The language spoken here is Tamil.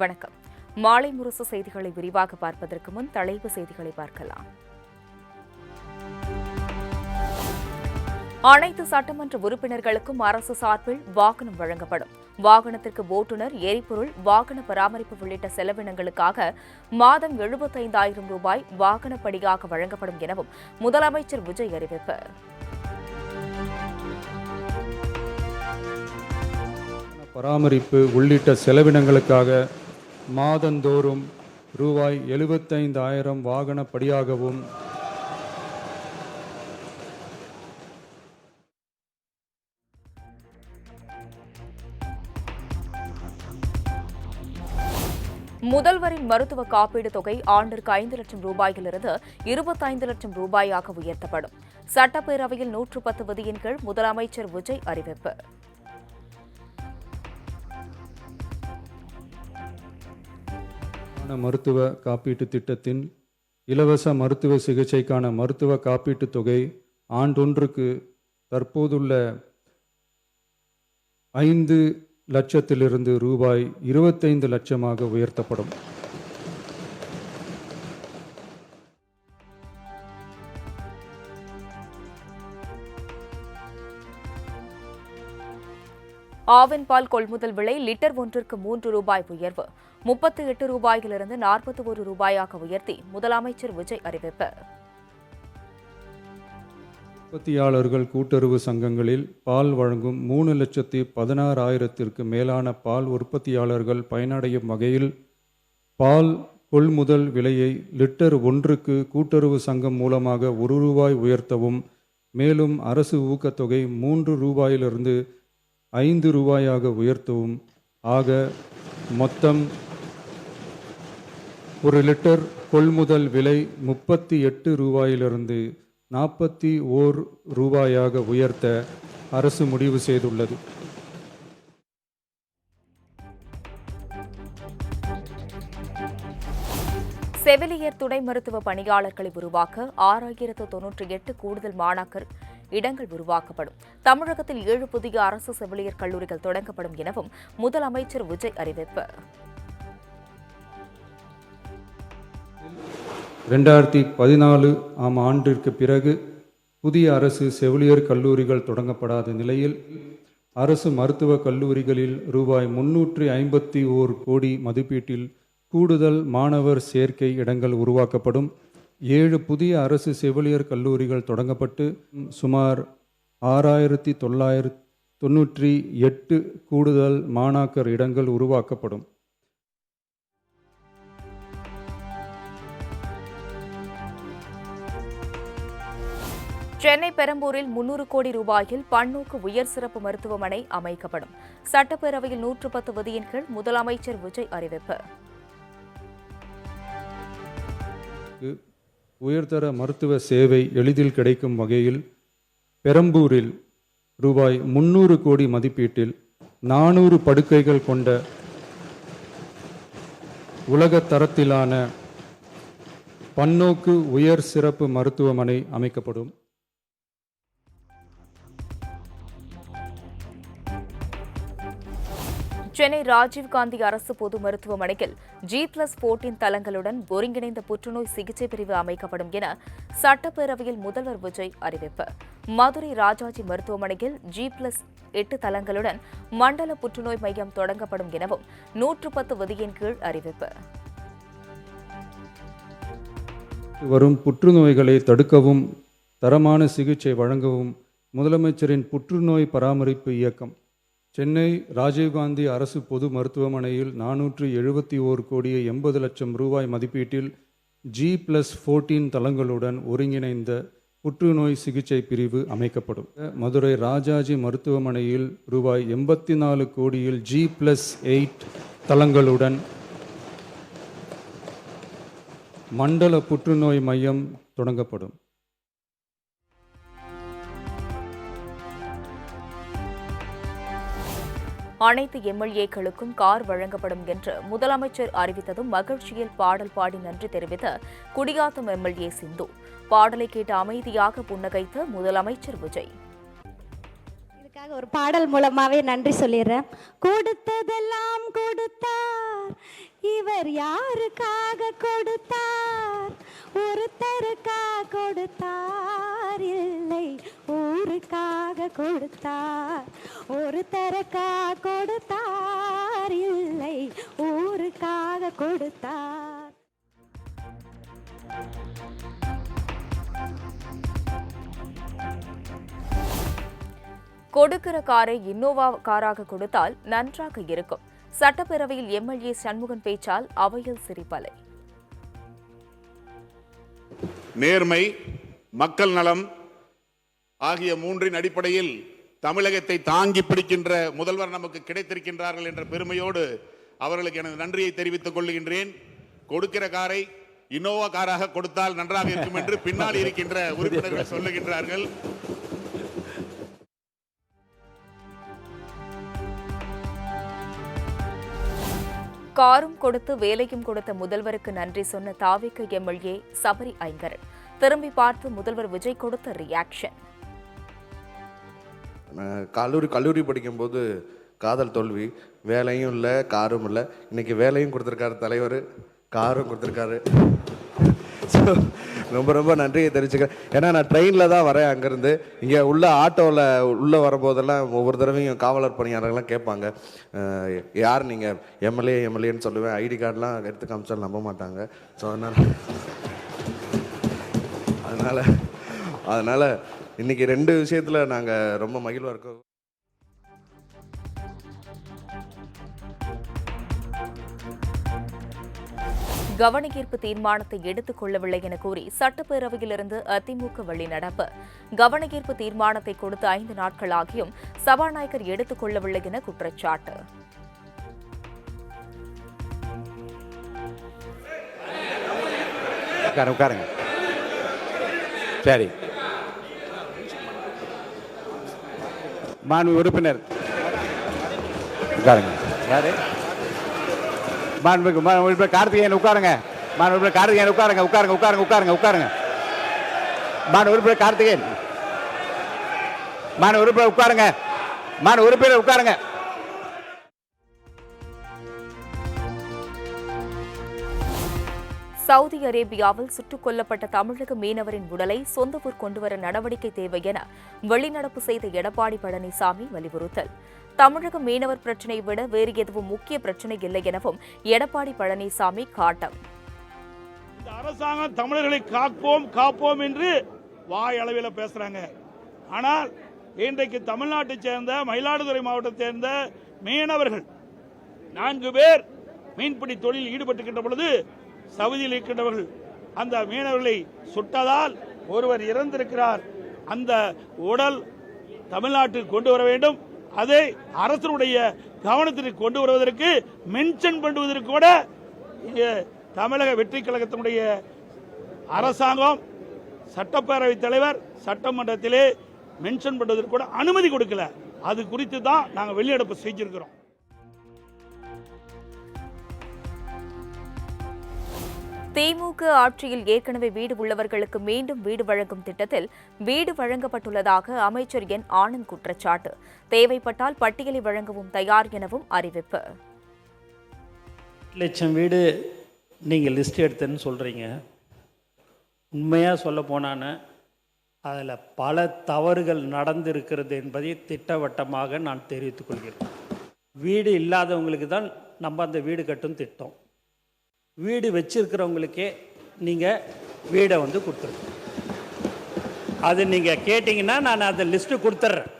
வணக்கம். மாலை முரசு செய்திகளை விரிவாக பார்ப்பதற்கு முன் தலைப்பு செய்திகளை பார்க்கலாம். அனைத்து சட்டமன்ற உறுப்பினர்களுக்கும் அரசு சார்பில் வாகனம் வழங்கப்படும். வாகனத்திற்கு ஓட்டுநர், எரிபொருள், வாகன பராமரிப்பு உள்ளிட்ட செலவினங்களுக்காக மாதம் 75,000 ரூபாய் வாகனப்படியாக வழங்கப்படும் எனவும் முதலமைச்சர் விஜய் அறிவிப்பு. பராமரிப்பு உள்ளிட்ட செலவினங்களுக்காக மாதந்தோறும் ரூபாய் 75,000 வாகனப்படியாகவும் முதல்வரின் மருத்துவ காப்பீடு தொகை ஆண்டிற்கு 5 லட்சம் ரூபாயிலிருந்து 25 லட்சம் ரூபாயாக உயர்த்தப்படும். சட்டப்பேரவையில் 110 விதியின் கீழ் முதலமைச்சர் விஜய் அறிவிப்பு. மருத்துவ காப்பீட்டு திட்டத்தின் இலவச மருத்துவ சிகிச்சைக்கான மருத்துவ காப்பீட்டுத் தொகை ஆண்டொன்றுக்கு தற்போதுள்ள 5 லட்சத்திலிருந்து ரூபாய் 25 லட்சமாக உயர்த்தப்படும். ஆவின் பால் கொள்முதல் விலை லிட்டர் ஒன்றிற்கு 3 ரூபாய் உயர்வு, 38 ரூபாயிலிருந்து 41 ரூபாயாக உயர்த்தி முதலமைச்சர் விஜய் அறிவிப்பு. உற்பத்தியாளர்கள் கூட்டுறவு சங்கங்களில் பால் வழங்கும் 3,16,000க்கு மேலான பால் உற்பத்தியாளர்கள் பயனடையும் வகையில் பால் கொள்முதல் விலையை லிட்டர் ஒன்றுக்கு கூட்டுறவு சங்கம் மூலமாக 1 ரூபாய் உயர்த்தவும், மேலும் அரசு ஊக்கத்தொகை 3 ரூபாயிலிருந்து 5 ரூபாயாக உயர்த்தவும் ஆக மொத்தம் 1 லிட்டர் கொள்முதல் விலை 38 ரூபாயிலிருந்து 41 ரூபாயாக உயர்த்த அரசு முடிவு செய்துள்ளது. செவிலியர் துணை மருத்துவ பணியாளர்களை உருவாக்க 6,098 கூடுதல் மாணாக்கர் இடங்கள் உருவாக்கப்படும். தமிழகத்தில் 7 புதிய அரசு செவிலியர் கல்லூரிகள் தொடங்கப்படும் எனவும் முதலமைச்சர் விஜய் அறிவிப்பு. 2014 ஆம் ஆண்டிற்கு பிறகு புதிய அரசு செவிலியர் கல்லூரிகள் தொடங்கப்படாத நிலையில் அரசு மருத்துவக் கல்லூரிகளில் ரூபாய் 351 கோடி மதிப்பீட்டில் கூடுதல் மாணவர் சேர்க்கை இடங்கள் உருவாக்கப்படும். 7 புதிய அரசு செவிலியர் கல்லூரிகள் தொடங்கப்பட்டு சுமார் 6,998 கூடுதல் மாணாக்கர் இடங்கள் உருவாக்கப்படும். சென்னை பெரம்பூரில் 300 கோடி ரூபாயில் பன்னோக்கு உயர் சிறப்பு மருத்துவமனை அமைக்கப்படும். சட்டப்பேரவையில் 110 விதியின் கீழ் முதலமைச்சர் விஜய் அறிவிப்பு. உயர்தர மருத்துவ சேவை எளிதில் கிடைக்கும் வகையில் பெரம்பூரில் ரூபாய் 300 கோடி மதிப்பீட்டில் 400 படுக்கைகள் கொண்ட உலக தரத்திலான பன்னோக்கு உயர் சிறப்பு மருத்துவமனை அமைக்கப்படும். சென்னை ராஜீவ்காந்தி அரசு பொது மருத்துவமனையில் G+14 தளங்களுடன் ஒருங்கிணைந்த புற்றுநோய் சிகிச்சை பிரிவு அமைக்கப்படும் என சட்டப்பேரவையில் முதல்வர் விஜய் அறிவிப்பு. மதுரை ராஜாஜி மருத்துவமனையில் G+8 தளங்களுடன் மண்டல புற்றுநோய் மையம் தொடங்கப்படும் எனவும் 110 விதியின் கீழ் அறிவிப்பு. வரும் புற்றுநோய்களை தடுக்கவும் தரமான சிகிச்சை வழங்கவும் முதலமைச்சரின் புற்றுநோய் பராமரிப்பு இயக்கம் சென்னை ராஜீவ்காந்தி அரசு பொது மருத்துவமனையில் 471 கோடியே 80 லட்சம் ரூபாய் மதிப்பீட்டில் G+14 தளங்களுடன் ஒருங்கிணைந்த புற்றுநோய் சிகிச்சை பிரிவு அமைக்கப்படும். மதுரை ராஜாஜி மருத்துவமனையில் ரூபாய் 84 கோடியில் G+8 தளங்களுடன் மண்டல புற்றுநோய் மையம் தொடங்கப்படும். அனைத்து எம்எல்ஏக்களுக்கும் கார் வழங்கப்படும் என்று முதலமைச்சர் அறிவித்ததும் மகிழ்ச்சியில் பாடல் பாடி நன்றி தெரிவித்த குடியாத்தம் எம்எல்ஏ சிந்து. பாடலை கேட்டு அமைதியாக புன்னகைத்த முதலமைச்சர் விஜய். இதுக்காக ஒரு பாடல் மூலமாவே நன்றி சொல்லிடுறேன். கொடுத்ததெல்லாம் கொடுத்தார் அவர் யாருக்காக கொடுத்தார்? ஒருத்தருக்காக கொடுத்தார், இல்லை ஊருக்காக கொடுத்தார். ஒருத்தருக்காக கொடுத்தார், இல்லை ஊருக்காக கொடுத்தார். கொடுக்கிற காரை இன்னோவா காராக கொடுத்தால் நன்றாக இருக்கும். சட்டப்பேரவையில் எம்எல்ஏ சண்முகன் பேச்சால் அவையில் சிரிப்பலை. நேர்மை, மக்கள் நலம் ஆகிய மூன்றின் அடிப்படையில் தமிழகத்தை தாங்கி பிடிக்கின்ற முதல்வர் நமக்கு கிடைத்திருக்கின்றார்கள் என்ற பெருமையோடு அவர்களுக்கு எனது நன்றியை தெரிவித்துக் கொள்கின்றேன். கொடுக்கிற காரை இன்னோவா காராக கொடுத்தால் நன்றாக இருக்கும் என்று பின்னால் இருக்கின்ற உறுப்பினர்கள் சொல்லுகின்றார்கள். காரும் கொடுத்து வேலையும் கொடுத்த முதல்வருக்கு நன்றி சொன்ன தாவேக எம்எல்ஏ சபரி ஐங்கரன். திரும்பி பார்த்து முதல்வர் விஜய் கொடுத்த ரியாக்ஷன். கல்லூரி படிக்கும்போது காதல் தோல்வி, வேலையும் இல்லை காரும் இல்லை. இன்னைக்கு வேலையும் கொடுத்துருக்காரு தலைவர், காரும் கொடுத்துருக்காரு. ஸோ ரொம்ப ரொம்ப நன்றியை தெரிவிச்சுக்கிறேன். ஏன்னா நான் ட்ரெயினில் தான் வரேன் அங்கேருந்து இங்கே உள்ள ஆட்டோவில் உள்ளே வரும்போதெல்லாம் ஒவ்வொரு தடவையும் காவலர் பணியாளர்கள்லாம் கேட்பாங்க, யார் நீங்கள் எம்எல்ஏன்னு சொல்லுவேன். ஐடி கார்டெலாம் எடுத்து காமிச்சாலும் நம்ப மாட்டாங்க. ஸோ அதனால் இன்றைக்கி 2 விஷயத்தில் நாங்கள் ரொம்ப மகிழ்வாக இருக்கோம். கவனஈர்ப்பு தீர்மானத்தை எடுத்துக் கொள்ளவில்லை என கூறி சட்டப்பேரவையிலிருந்து அதிமுக வெளிநடப்பு. கவனஈர்ப்பு தீர்மானத்தை கொடுத்து 5 நாட்களாகியும் சபாநாயகர் எடுத்துக் கொள்ளவில்லை என குற்றச்சாட்டு. உட்காருங்க. சரி, மாண்பு உறுப்பினர் உட்காருங்க. யாரு? மாண்புமிகு கார்த்திகேயன் உட்காருங்க. மாண்புமிகு கார்த்திகேயன் உட்காருங்க. மாண்பு உறுப்பினர் கார்த்திகேயன், மாண்பு உறுப்பினர் உட்காருங்க. மாண்பு உறுப்பினர் உட்காருங்க. சவுதி அரேபியாவில் சுட்டுக் கொல்லப்பட்ட தமிழக மீனவரின் உடலை சொந்த ஊர் கொண்டுவர நடவடிக்கை தேவை என வெளிநடப்பு செய்த எடப்பாடி பழனிசாமி வலியுறுத்தல். தமிழக மீனவர் பிரச்சினை விட வேறு எதுவும் முக்கிய பிரச்சினை இல்லை எனவும் எடப்பாடி பழனிசாமி காட்டம். இந்த அரசாங்கம் தமிழர்களை காப்போம் என்று வாய் அளவில் பேசுறாங்க. ஆனால் இன்றைக்கு தமிழ்நாட்டை சேர்ந்த மயிலாடுதுறை மாவட்டத்தை சேர்ந்த மீனவர்கள் 4 பேர் மீன்பிடி தொழிலில் ஈடுபட்டுகின்ற பொழுது சவுதியில் இருக்கின்றவர்கள் அந்த மீனவர்களை சுட்டதால் ஒருவர் இறந்திருக்கிறார். அந்த உடல் தமிழ்நாட்டில் கொண்டு வர வேண்டும். அதை அரசனுடைய கவனத்திற்கு கொண்டு வருவதற்கு மென்ஷன் பண்ணுவதற்கு கூட தமிழக வெற்றி கழகத்தினுடைய அரசாங்கம் சட்டப்பேரவைத் தலைவர் சட்டமன்றத்திலே மென்ஷன் பண்ணுவதற்கு கூட அனுமதி கொடுக்கல. அது குறித்து தான் நாங்கள் வெளிநடப்பு செஞ்சிருக்கிறோம். திமுக ஆட்சியில் ஏற்கனவே வீடு உள்ளவர்களுக்கு மீண்டும் வீடு வழங்கும் திட்டத்தில் வீடு வழங்கப்பட்டுள்ளதாக அமைச்சர் என் ஆனந்த் குற்றச்சாட்டு. தேவைப்பட்டால் பட்டியலை வழங்கவும் தயார் எனவும் அறிவிப்பு. 8 லட்சம் வீடு நீங்கள் லிஸ்ட் எடுத்தேன்னு சொல்கிறீங்க. உண்மையாக சொல்ல போனான்னு அதில் பல தவறுகள் நடந்திருக்கிறது என்பதை திட்டவட்டமாக நான் தெரிவித்துக் கொள்கிறேன். வீடு இல்லாதவங்களுக்கு தான் நம்ம அந்த வீடு கட்டும் திட்டம். வீடு வச்சிருக்கிறவங்களுக்கே நீங்கள் வீடை கொடுத்துருங்க. அது நீங்கள் கேட்டிங்கன்னா நான் அந்த லிஸ்ட்டு கொடுத்துட்றேன்.